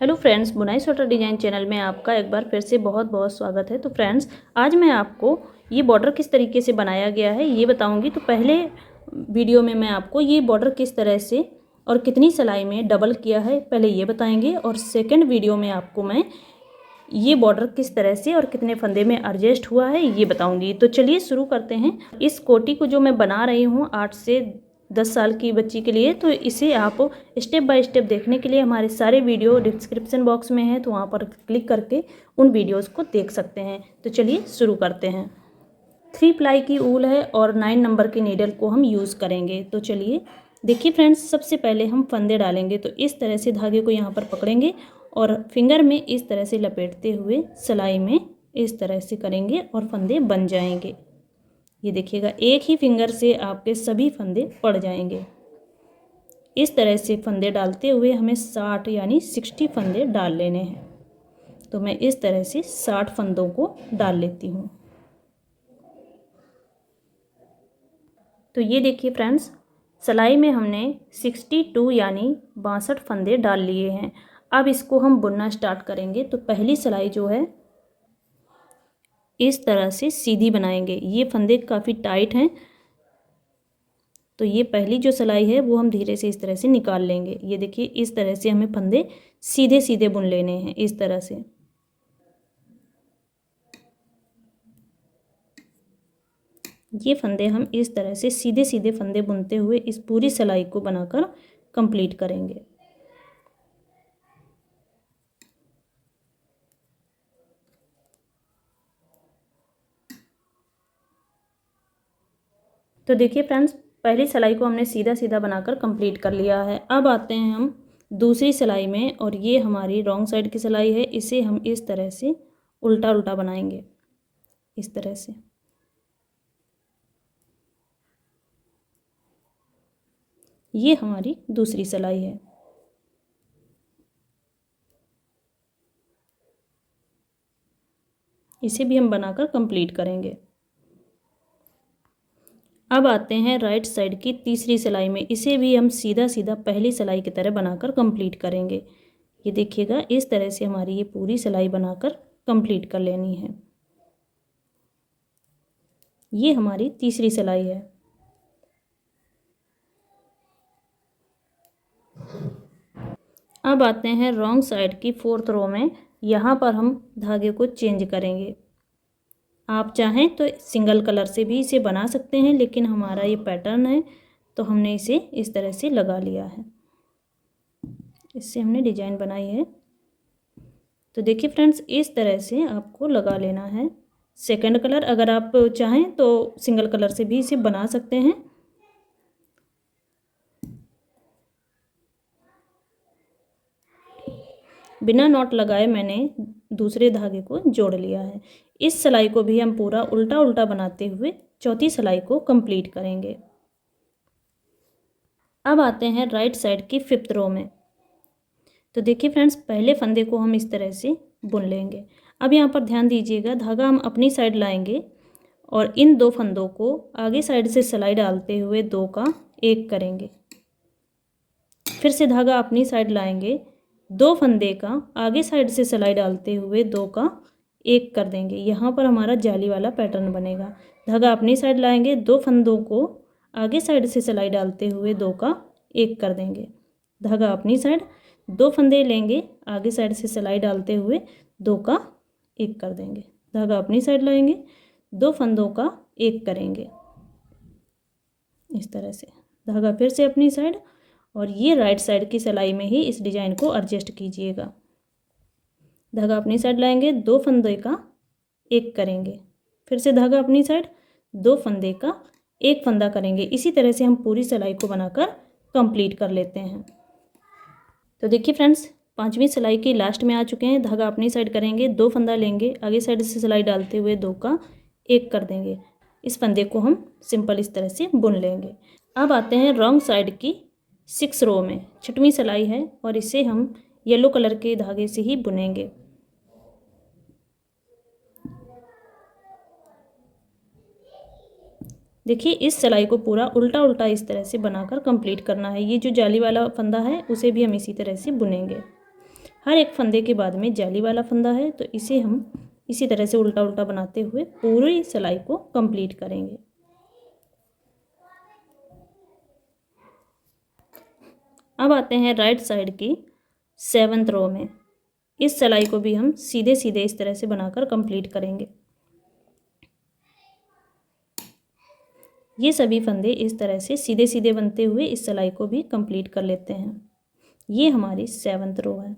Hello friends, बुनाई sweater design channel में आपका एक बार फिर से बहुत बहुत स्वागत है। तो फ्रेंड्स, आज मैं आपको ये बॉर्डर किस तरीके से बनाया गया है ये बताऊंगी। तो पहले वीडियो में मैं आपको ये बॉर्डर किस तरह से और कितनी सिलाई में डबल किया है पहले ये बताएंगे, और सेकंड वीडियो में आपको मैं ये बॉर्डर किस तरह से और कितने फंदे में एडजस्ट हुआ है ये बताऊंगी। तो चलिए शुरू करते हैं। इस कोटी को जो मैं बना रही हूँ 8 से 10 साल की बच्ची के लिए, तो इसे आप स्टेप बाय स्टेप देखने के लिए हमारे सारे वीडियो डिस्क्रिप्शन बॉक्स में है, तो वहाँ पर क्लिक करके उन वीडियोस को देख सकते हैं। तो चलिए शुरू करते हैं। 3 प्लाई की ऊल है और 9 नंबर के नीडल को हम यूज़ करेंगे। तो चलिए देखिए फ्रेंड्स, सबसे पहले हम फंदे डालेंगे। तो इस तरह से धागे को यहाँ पर पकड़ेंगे और फिंगर में इस तरह से लपेटते हुए सिलाई में इस तरह से करेंगे और फंदे बन जाएंगे। ये देखिएगा, एक ही फिंगर से आपके सभी फंदे पड़ जाएंगे। इस तरह से फंदे डालते हुए हमें 60 यानी 60 फंदे डाल लेने हैं। तो मैं इस तरह से 60 फंदों को डाल लेती हूँ। तो ये देखिए फ्रेंड्स, सिलाई में हमने 62 यानी 62 फंदे डाल लिए हैं। अब इसको हम बुनना स्टार्ट करेंगे। तो पहली सिलाई जो है इस तरह से सीधी बनाएंगे। ये फंदे काफ़ी टाइट हैं, तो ये पहली जो सिलाई है वो हम धीरे से इस तरह से निकाल लेंगे। ये देखिए, इस तरह से हमें फंदे सीधे सीधे बुन लेने हैं, इस तरह से। ये फंदे हम इस तरह से सीधे सीधे फंदे बुनते हुए इस पूरी सिलाई को बनाकर कंप्लीट करेंगे। तो देखिए फ्रेंड्स, पहली सिलाई को हमने सीधा सीधा बनाकर कंप्लीट कर लिया है। अब आते हैं हम दूसरी सिलाई में, और ये हमारी रॉन्ग साइड की सिलाई है। इसे हम इस तरह से उल्टा उल्टा बनाएंगे, इस तरह से। ये हमारी दूसरी सिलाई है। इसे भी हम बनाकर कंप्लीट करेंगे। अब आते हैं राइट साइड की तीसरी सिलाई में। इसे भी हम सीधा सीधा पहली सिलाई की तरह बनाकर कंप्लीट करेंगे। ये देखिएगा, इस तरह से हमारी ये पूरी सिलाई बनाकर कंप्लीट कर लेनी है। ये हमारी तीसरी सिलाई है। अब आते हैं रॉन्ग साइड की 4th रो में। यहाँ पर हम धागे को चेंज करेंगे। आप चाहें तो सिंगल कलर से भी इसे बना सकते हैं, लेकिन हमारा ये पैटर्न है तो हमने इसे इस तरह से लगा लिया है। इससे हमने डिजाइन बनाई है। तो देखिए फ्रेंड्स, इस तरह से आपको लगा लेना है। सेकंड कलर अगर आप चाहें तो सिंगल कलर से भी इसे बना सकते हैं। बिना नॉट लगाए मैंने दूसरे धागे को जोड़ लिया है। इस सिलाई को भी हम पूरा उल्टा उल्टा बनाते हुए चौथी सिलाई को कंप्लीट करेंगे। अब आते हैं राइट साइड की 5th रो में। तो देखिए फ्रेंड्स, पहले फंदे को हम इस तरह से बुन लेंगे। अब यहाँ पर ध्यान दीजिएगा, धागा हम अपनी साइड लाएंगे और इन दो फंदों को आगे साइड से सिलाई डालते हुए 2 का 1 करेंगे। फिर से धागा अपनी साइड लाएंगे, 2 फंदे का आगे साइड से सिलाई डालते हुए 2 का 1 कर देंगे। यहाँ पर हमारा जाली वाला पैटर्न बनेगा। धागा अपनी साइड लाएंगे, 2 फंदों को आगे साइड से सिलाई डालते हुए 2 का 1 कर देंगे। धागा अपनी साइड, 2 फंदे लेंगे, आगे साइड से सिलाई डालते हुए 2 का 1 कर देंगे। धागा अपनी साइड लाएंगे, 2 फंदों का 1 करेंगे, इस तरह से। धागा फिर से अपनी साइड, और ये राइट साइड की सिलाई में ही इस डिजाइन को एडजस्ट कीजिएगा। धागा अपनी साइड लाएंगे, 2 फंदे का 1 करेंगे, फिर से धागा अपनी साइड, 2 फंदे का 1 फंदा करेंगे। इसी तरह से हम पूरी सिलाई को बनाकर कंप्लीट कर लेते हैं। तो देखिए फ्रेंड्स, 5वीं सिलाई की लास्ट में आ चुके हैं। धागा अपनी साइड करेंगे, 2 फंदा लेंगे, आगे साइड से सिलाई डालते हुए 2 का 1 कर देंगे। इस फंदे को हम सिंपल इस तरह से बुन लेंगे। अब आते हैं रॉन्ग साइड की 6th रो में। 6वीं सिलाई है और इसे हम येलो कलर के धागे से ही बुनेंगे। देखिए, इस सिलाई को पूरा उल्टा उल्टा इस तरह से बनाकर कंप्लीट करना है। ये जो जाली वाला फंदा है उसे भी हम इसी तरह से बुनेंगे। हर एक फंदे के बाद में जाली वाला फंदा है, तो इसे हम इसी तरह से उल्टा उल्टा बनाते हुए पूरी सिलाई को कंप्लीट करेंगे। अब आते हैं राइट साइड की 7th रो में। इस सिलाई को भी हम सीधे सीधे इस तरह से बनाकर कंप्लीट करेंगे। ये सभी फंदे इस तरह से सीधे सीधे बनते हुए इस सिलाई को भी कंप्लीट कर लेते हैं। ये हमारी 7th रो है।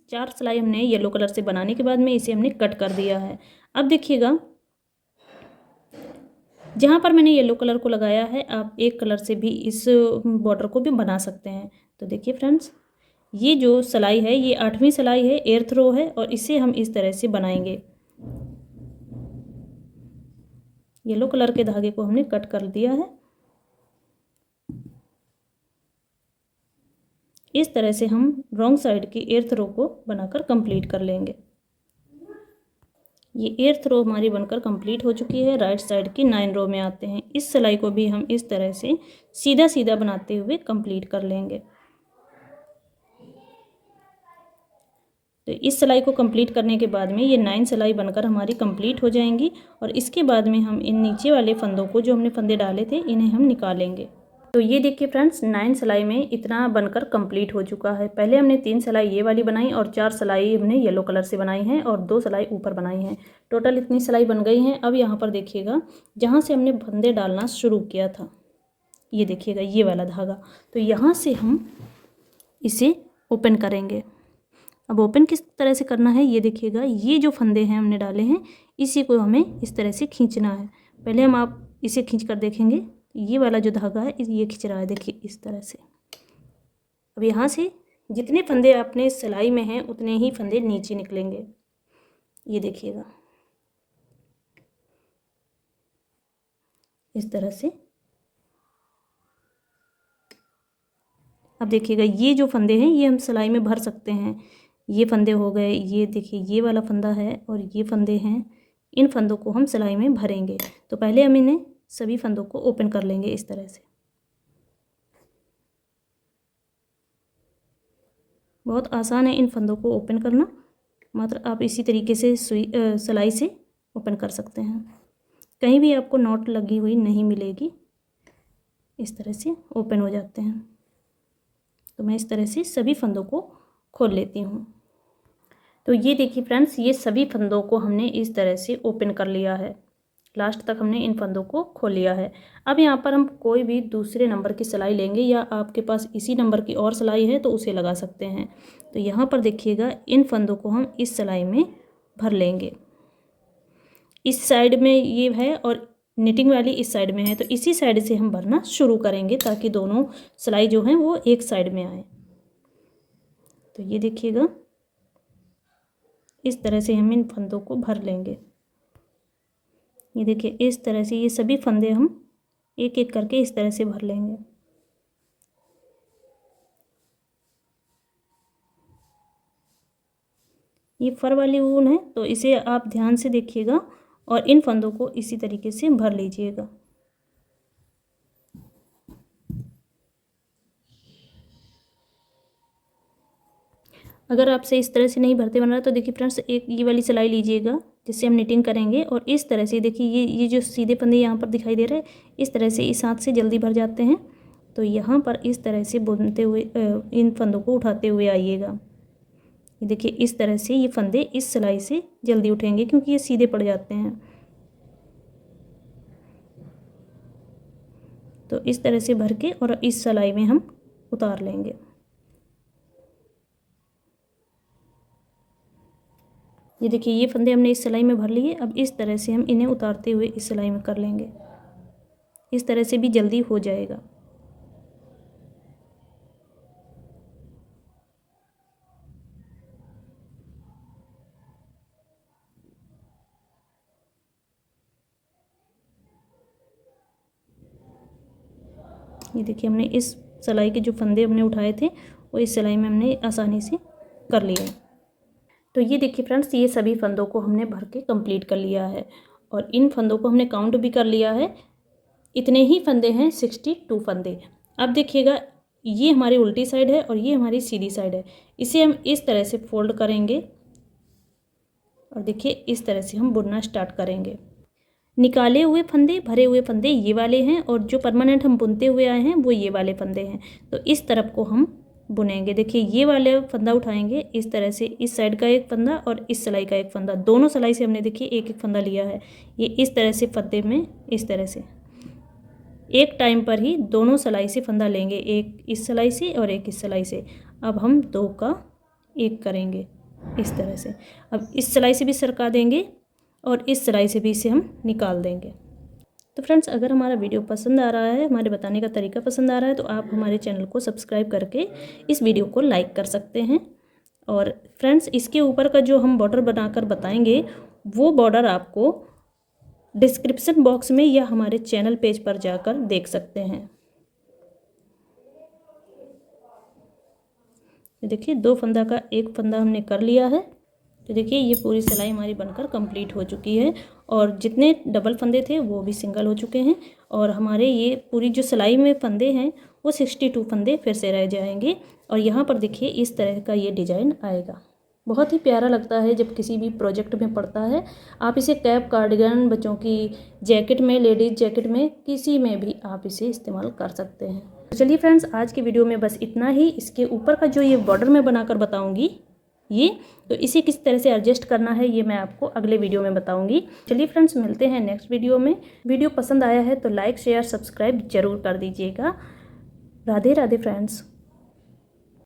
4 सिलाई हमने येलो कलर से बनाने के बाद में इसे हमने कट कर दिया है। अब देखिएगा, जहाँ पर मैंने येलो कलर को लगाया है, आप एक कलर से भी इस बॉर्डर को भी बना सकते हैं। तो देखिए फ्रेंड्स, ये जो सिलाई है ये 8वीं सिलाई है, 8th रो है, और इसे हम इस तरह से बनाएंगे। येलो कलर के धागे को हमने कट कर दिया है। इस तरह से हम रॉन्ग साइड की 8th रो को बनाकर कंप्लीट कर लेंगे। ये 8th रो हमारी बनकर कंप्लीट हो चुकी है। राइट साइड की 9 रो में आते हैं। इस सिलाई को भी हम इस तरह से सीधा सीधा बनाते हुए कंप्लीट कर लेंगे। तो इस सिलाई को कंप्लीट करने के बाद में ये 9 सिलाई बनकर हमारी कंप्लीट हो जाएंगी, और इसके बाद में हम इन नीचे वाले फंदों को, जो हमने फंदे डाले थे, इन्हें हम निकालेंगे। तो ये देखिए फ्रेंड्स, 9 सिलाई में इतना बनकर कंप्लीट हो चुका है। पहले हमने 3 सिलाई ये वाली बनाई और 4 सिलाई हमने येलो कलर से बनाई हैं और 2 सिलाई ऊपर बनाई हैं। टोटल इतनी सिलाई बन गई हैं। अब यहाँ पर देखिएगा, जहाँ से हमने फंदे डालना शुरू किया था, ये देखिएगा ये वाला धागा, तो यहाँ से हम इसे ओपन करेंगे। अब ओपन किस तरह से करना है ये देखिएगा, ये जो फंदे हैं हमने डाले हैं, इसी को हमें इस तरह से खींचना है। पहले हम आप इसे खींच कर देखेंगे, ये वाला जो धागा है ये खींच रहा है, देखिए इस तरह से। अब यहाँ से जितने फंदे अपने सिलाई में हैं उतने ही फंदे नीचे निकलेंगे, ये देखिएगा इस तरह से। अब देखिएगा, ये जो फंदे हैं ये हम सिलाई में भर सकते हैं। ये फंदे हो गए, ये देखिए ये वाला फंदा है और ये फंदे हैं। इन फंदों को हम सिलाई में भरेंगे। तो पहले हम इन्हें सभी फंदों को ओपन कर लेंगे इस तरह से। बहुत आसान है इन फंदों को ओपन करना, मात्र आप इसी तरीके से सिलाई से ओपन कर सकते हैं। कहीं भी आपको नॉट लगी हुई नहीं मिलेगी, इस तरह से ओपन हो जाते हैं। तो मैं इस तरह से सभी फंदों को खोल लेती हूँ। तो ये देखिए फ्रेंड्स, ये सभी फंदों को हमने इस तरह से ओपन कर लिया है। लास्ट तक हमने इन फंदों को खोल लिया है। अब यहाँ पर हम कोई भी दूसरे नंबर की सिलाई लेंगे, या आपके पास इसी नंबर की और सिलाई है तो उसे लगा सकते हैं। तो यहाँ पर देखिएगा, इन फंदों को हम इस सिलाई में भर लेंगे। इस साइड में ये है और निटिंग वाली इस साइड में है, तो इसी साइड से हम भरना शुरू करेंगे ताकि दोनों सिलाई जो हैं वो एक साइड में आए। तो ये देखिएगा, इस तरह से हम इन फंदों को भर लेंगे। ये देखिए इस तरह से ये सभी फंदे हम एक एक करके इस तरह से भर लेंगे। ये फर वाली ऊन है, तो इसे आप ध्यान से देखिएगा और इन फंदों को इसी तरीके से भर लीजिएगा। अगर आपसे इस तरह से नहीं भरते बन रहा तो देखिए फ्रेंड्स, एक ये वाली सिलाई लीजिएगा जिससे हम निटिंग करेंगे, और इस तरह से देखिए ये जो सीधे फंदे यहाँ पर दिखाई दे रहे हैं, इस तरह से इस हाथ से जल्दी भर जाते हैं। तो यहाँ पर इस तरह से बुनते हुए इन फंदों को उठाते हुए आइएगा। ये देखिए इस तरह से ये फंदे इस सिलाई से जल्दी उठेंगे क्योंकि ये सीधे पड़ जाते हैं। तो इस तरह से भर के और इस सिलाई में हम उतार लेंगे। ये देखिए ये फंदे हमने इस सिलाई में भर लिए। अब इस तरह से हम इन्हें उतारते हुए इस सिलाई में कर लेंगे। इस तरह से भी जल्दी हो जाएगा। ये देखिए हमने इस सिलाई के जो फंदे हमने उठाए थे वो इस सिलाई में हमने आसानी से कर लिया। तो ये देखिए फ्रेंड्स, ये सभी फंदों को हमने भर के कंप्लीट कर लिया है और इन फंदों को हमने काउंट भी कर लिया है। इतने ही फंदे हैं, 62 फंदे। अब देखिएगा ये हमारी उल्टी साइड है और ये हमारी सीधी साइड है। इसे हम इस तरह से फोल्ड करेंगे और देखिए इस तरह से हम बुनना स्टार्ट करेंगे। निकाले हुए फंदे, भरे हुए फंदे ये वाले हैं और जो परमानेंट हम बुनते हुए आए हैं वो ये वाले फंदे हैं। तो इस तरफ को हम बुनेंगे। देखिए ये वाले फंदा उठाएंगे इस तरह से, इस साइड का एक फंदा और इस सिलाई का एक फंदा, दोनों सिलाई से हमने देखिए एक एक फंदा लिया है। ये इस तरह से फंदे में इस तरह से एक टाइम पर ही दोनों सिलाई से फंदा लेंगे, एक इस सिलाई से और एक इस सिलाई से। अब हम दो का एक करेंगे इस तरह से। अब इस सिलाई से भी सरका देंगे और इस सिलाई से भी इसे हम निकाल देंगे। तो फ्रेंड्स, अगर हमारा वीडियो पसंद आ रहा है, हमारे बताने का तरीका पसंद आ रहा है, तो आप हमारे चैनल को सब्सक्राइब करके इस वीडियो को लाइक कर सकते हैं। और फ्रेंड्स, इसके ऊपर का जो हम बॉर्डर बनाकर बताएंगे वो बॉर्डर आपको डिस्क्रिप्शन बॉक्स में या हमारे चैनल पेज पर जाकर देख सकते हैं। देखिए दो फंदा का एक फंदा हमने कर लिया है। तो देखिए ये पूरी सिलाई हमारी बनकर कंप्लीट हो चुकी है और जितने डबल फंदे थे वो भी सिंगल हो चुके हैं और हमारे ये पूरी जो सिलाई में फंदे हैं वो 62 फंदे फिर से रह जाएंगे। और यहाँ पर देखिए इस तरह का ये डिज़ाइन आएगा। बहुत ही प्यारा लगता है जब किसी भी प्रोजेक्ट में पड़ता है। आप इसे कैप, कार्डिगन, बच्चों की जैकेट में, लेडीज़ जैकेट में, किसी में भी आप इसे इस्तेमाल कर सकते हैं। तो चलिए फ्रेंड्स, आज की वीडियो में बस इतना ही। इसके ऊपर का जो ये बॉर्डर मैं बनाकर बताऊंगी तो इसे किस तरह से एडजस्ट करना है ये मैं आपको अगले वीडियो में बताऊंगी। चलिए फ्रेंड्स, मिलते हैं नेक्स्ट वीडियो में। वीडियो पसंद आया है तो लाइक, शेयर, सब्सक्राइब जरूर कर दीजिएगा। राधे राधे फ्रेंड्स।